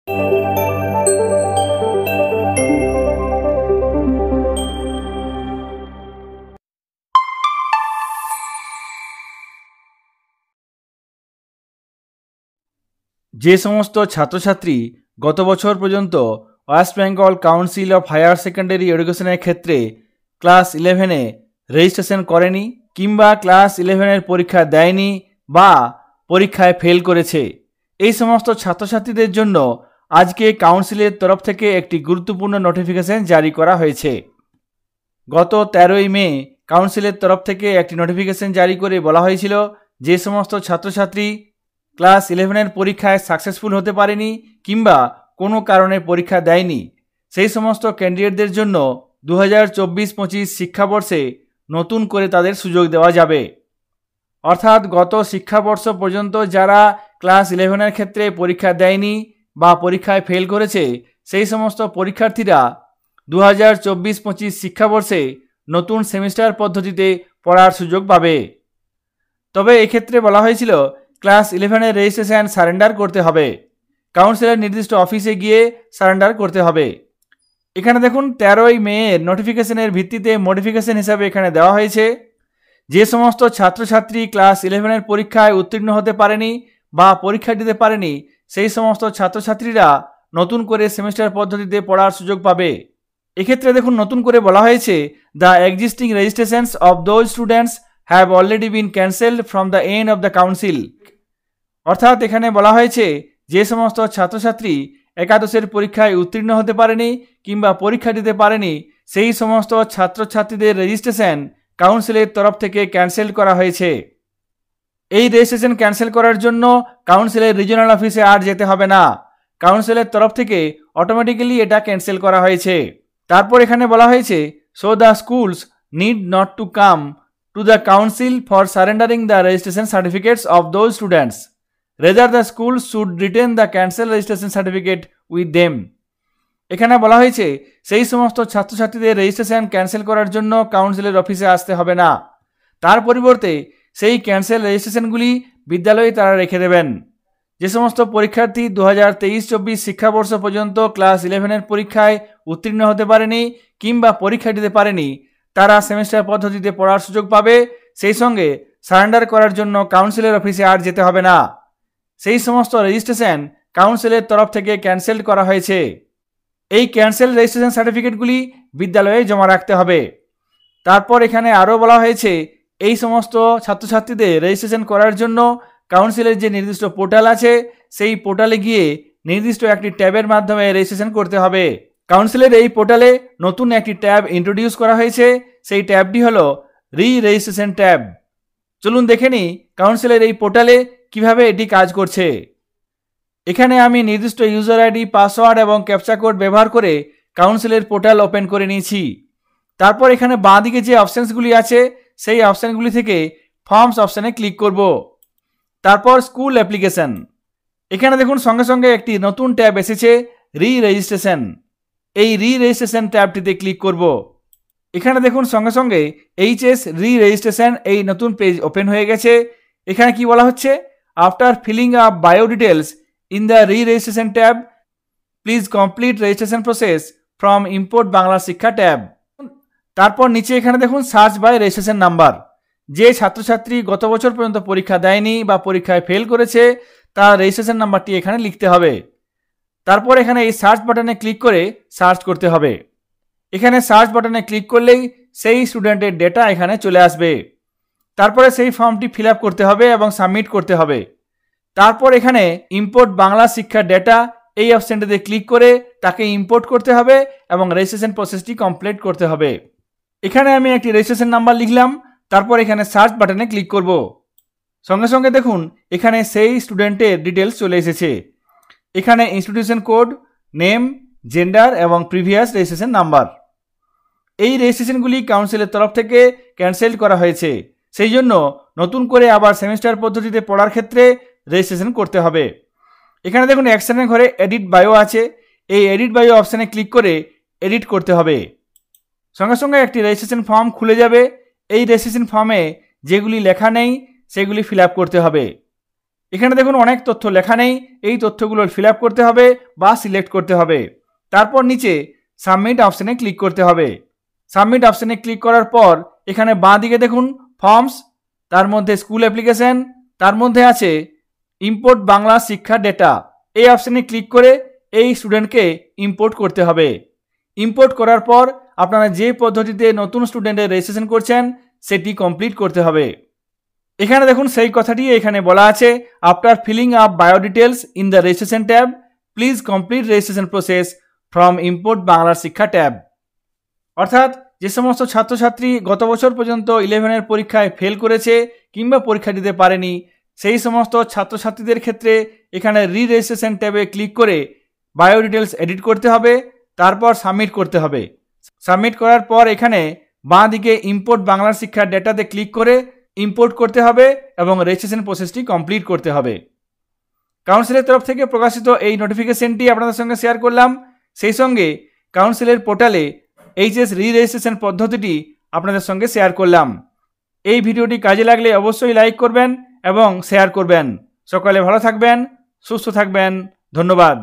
যে সমস্ত ছাত্রছাত্রী গত বছর পর্যন্ত West Bengal Council of Higher Secondary এডুকেশনের ক্ষেত্রে ক্লাস 11-এ রেজিস্ট্রেশন করেনি কিংবা ক্লাস 11-এর পরীক্ষা দেয়নি বা পরীক্ষায় ফেল করেছে, এই সমস্ত ছাত্রছাত্রীদের জন্য আজকে কাউন্সিলের তরফ থেকে একটি গুরুত্বপূর্ণ নোটিফিকেশন জারি করা হয়েছে। গত 13ই মে কাউন্সিলের তরফ থেকে একটি নোটিফিকেশন জারি করে বলা হয়েছিল যে সমস্ত ছাত্রছাত্রী ক্লাস 11-এর পরীক্ষায় সাকসেসফুল হতে পারেনি কিংবা কোনো কারণে পরীক্ষা দেয়নি, সেই সমস্ত ক্যান্ডিডেটদের জন্য 2024-25 শিক্ষাবর্ষে নতুন করে তাদের সুযোগ দেওয়া যাবে। অর্থাৎ গত শিক্ষাবর্ষ পর্যন্ত যারা ক্লাস 11-এর ক্ষেত্রে পরীক্ষা দেয়নি বা পরীক্ষায় ফেল করেছে, সেই সমস্ত পরীক্ষার্থীরা 2024-25 শিক্ষাবর্ষে নতুন সেমিস্টার পদ্ধতিতে পড়ার সুযোগ পাবে। তবে এক্ষেত্রে বলা হয়েছিল ক্লাস 11-এর রেজিস্ট্রেশন সারেন্ডার করতে হবে, কাউন্সিলের নির্দিষ্ট অফিসে গিয়ে সারেন্ডার করতে হবে। এখানে দেখুন 13ই মে নোটিফিকেশনের ভিত্তিতে মডিফিকেশন হিসাবে এখানে দেওয়া হয়েছে যে সমস্ত ছাত্রছাত্রী ক্লাস 11-এর পরীক্ষায় উত্তীর্ণ হতে পারেনি বা পরীক্ষা দিতে পারেনি, সেই সমস্ত ছাত্রছাত্রীরা নতুন করে সেমিস্টার পদ্ধতিতে পড়ার সুযোগ পাবে। এক্ষেত্রে দেখুন নতুন করে বলা হয়েছে the existing registrations of those students have already been cancelled from the end of the council. অর্থাৎ এখানে বলা হয়েছে যে সমস্ত ছাত্রছাত্রী একাদশের পরীক্ষায় উত্তীর্ণ হতে পারেনি কিংবা পরীক্ষা দিতে পারেনি, সেই সমস্ত ছাত্রছাত্রীদের রেজিস্ট্রেশন কাউন্সিলের তরফ থেকে ক্যান্সেল করা হয়েছে। এই রেজিস্ট্রেশন ক্যান্সেল করার জন্য কাউন্সিলের রিজিওনাল অফিসে আর যেতে হবে না, কাউন্সিলের তরফ থেকে অটোমেটিক্যালি এটা ক্যান্সেল করা হয়েছে। তারপর এখানে বলা হয়েছে so the schools need not to come to the council for surrendering the registration certificates of those students, rather the school should retain the cancel registration certificate with them. এখানে বলা হয়েছে সেই সমস্ত ছাত্রছাত্রীদের রেজিস্ট্রেশন ক্যান্সেল করার জন্য কাউন্সিলের অফিসে আসতে হবে না, তার পরিবর্তে সেই ক্যান্সেল রেজিস্ট্রেশনগুলি বিদ্যালয়ে তারা রেখে দেবেন। যে সমস্ত পরীক্ষার্থী 2023-24 শিক্ষাবর্ষ পর্যন্ত ক্লাস 11-এর পরীক্ষায় উত্তীর্ণ হতে পারেনি কিংবা পরীক্ষা দিতে পারেনি, তারা সেমিস্টার পদ্ধতিতে পড়ার সুযোগ পাবে, সেই সঙ্গে সারেন্ডার করার জন্য কাউন্সিলের অফিসে আর যেতে হবে না। সেই সমস্ত রেজিস্ট্রেশন কাউন্সিলের তরফ থেকে ক্যান্সেল করা হয়েছে। এই ক্যান্সেল রেজিস্ট্রেশন সার্টিফিকেটগুলি বিদ্যালয়ে জমা রাখতে হবে। তারপর এখানে আরও বলা হয়েছে এই সমস্ত ছাত্রছাত্রীদের রেজিস্ট্রেশন করার জন্য কাউন্সিলের যে নির্দিষ্ট পোর্টাল আছে সেই পোর্টালে গিয়ে নির্দিষ্ট একটি ট্যাবের মাধ্যমে রেজিস্ট্রেশন করতে হবে। কাউন্সিলের এই পোর্টালে নতুন একটি ট্যাব ইন্ট্রোডিউস করা হয়েছে, সেই ট্যাবটি হলো রেজিস্ট্রেশন ট্যাব। চলুন দেখে নিই কাউন্সিলের এই পোর্টালে কিভাবে এটি কাজ করছে। এখানে আমি নির্দিষ্ট ইউজার আইডি, পাসওয়ার্ড এবং ক্যাপচা কোড ব্যবহার করে কাউন্সিলের পোর্টাল ওপেন করে নিয়েছি। তারপর এখানে বাঁ দিকে যে অপশানসগুলি আছে সেই অপশানগুলি থেকে ফর্মস অপশানে ক্লিক করব। তারপর স্কুল অ্যাপ্লিকেশন, এখানে দেখুন সঙ্গে সঙ্গে একটি নতুন ট্যাব এসেছে রেজিস্ট্রেশন। এই রেজিস্ট্রেশন ট্যাবটিতে ক্লিক করব। এখানে দেখুন সঙ্গে সঙ্গে এইচএস রেজিস্ট্রেশন এই নতুন পেজ ওপেন হয়ে গেছে। এখানে কি বলা হচ্ছে, after filling up bio details in the registration tab please complete registration process from import Bangla শিক্ষা ট্যাব। তারপর নিচে এখানে দেখুন সার্চ বাই রেজিস্ট্রেশন নাম্বার, যে ছাত্রছাত্রী গত বছর পর্যন্ত পরীক্ষা দেয়নি বা পরীক্ষায় ফেল করেছে তার রেজিস্ট্রেশন নাম্বারটি এখানে লিখতে হবে। তারপর এখানে এই সার্চ বাটনে ক্লিক করে সার্চ করতে হবে। এখানে সার্চ বাটনে ক্লিক করলেই সেই স্টুডেন্টের ডেটা এখানে চলে আসবে। তারপরে সেই ফর্মটি ফিল আপ করতে হবে এবং সাবমিট করতে হবে। তারপর এখানে ইম্পোর্ট বাংলা শিক্ষা ডেটা এই অপশনটিতে ক্লিক করে তাকে ইম্পোর্ট করতে হবে এবং রেজিস্ট্রেশন প্রসেসটি কমপ্লিট করতে হবে। এখানে আমি একটি রেজিস্ট্রেশন নাম্বার লিখলাম, তারপর এখানে সার্চ বাটনে ক্লিক করব। সঙ্গে সঙ্গে দেখুন এখানে সেই স্টুডেন্টের ডিটেলস চলে এসেছে। এখানে ইনস্টিটিউশন কোড, নেম, জেন্ডার এবং প্রিভিয়াস রেজিস্ট্রেশন নাম্বার। এই রেজিস্ট্রেশনগুলি কাউন্সিলের তরফ থেকে ক্যান্সেল করা হয়েছে, সেই জন্য নতুন করে আবার সেমিস্টার পদ্ধতিতে পড়ার ক্ষেত্রে রেজিস্ট্রেশন করতে হবে। এখানে দেখুন অ্যাকশনের ঘরে এডিট বায়ো আছে, এই এডিট বায়ো অপশানে ক্লিক করে এডিট করতে হবে। সঙ্গে সঙ্গে একটি রেজিস্ট্রেশন ফর্ম খুলে যাবে। এই রেজিস্ট্রেশন ফর্মে যেগুলি লেখা নেই সেগুলি ফিল আপ করতে হবে। এখানে দেখুন অনেক তথ্য লেখা নেই, এই তথ্যগুলো ফিল আপ করতে হবে বা সিলেক্ট করতে হবে। তারপর নিচে সাবমিট অপশানে ক্লিক করতে হবে। সাবমিট অপশানে ক্লিক করার পর এখানে বাঁ দিকে দেখুন ফর্মস, তার মধ্যে স্কুল অ্যাপ্লিকেশন, তার মধ্যে আছে ইম্পোর্ট বাংলা শিক্ষা ডেটা। এই অপশানে ক্লিক করে এই স্টুডেন্টকে ইম্পোর্ট করতে হবে। ইম্পোর্ট করার পর আপনারা যে পদ্ধতিতে নতুন স্টুডেন্টের রেজিস্ট্রেশন করছেন সেটি কমপ্লিট করতে হবে। এখানে দেখুন সেই কথাটি এখানে বলা আছে, after filling up bio details in the registration tab please complete registration process from import Bangla শিক্ষা ট্যাব। অর্থাৎ যে সমস্ত ছাত্রছাত্রী গত বছর পর্যন্ত 11-এর পরীক্ষায় ফেল করেছে কিংবা পরীক্ষা দিতে পারেনি, সেই সমস্ত ছাত্রছাত্রীদের ক্ষেত্রে এখানে রি রেজিস্ট্রেশন ট্যাবে ক্লিক করে বায়ো ডিটেলস এডিট করতে হবে, তারপর সাবমিট করতে হবে। সাবমিট করার পর এখানে বাঁ দিকে ইম্পোর্ট বাংলা শিক্ষার ডেটাতে ক্লিক করে ইম্পোর্ট করতে হবে এবং রেজিস্ট্রেশন প্রসেসটি কমপ্লিট করতে হবে। কাউন্সিলের তরফ থেকে প্রকাশিত এই নোটিফিকেশনটি আপনাদের সঙ্গে শেয়ার করলাম। সেই সঙ্গে কাউন্সিলের পোর্টালে এইচএস রি রেজিস্ট্রেশন পদ্ধতিটি আপনাদের সঙ্গে শেয়ার করলাম। এই ভিডিওটি কাজে লাগলে অবশ্যই লাইক করবেন এবং শেয়ার করবেন। সকলে ভালো থাকবেন, সুস্থ থাকবেন। ধন্যবাদ।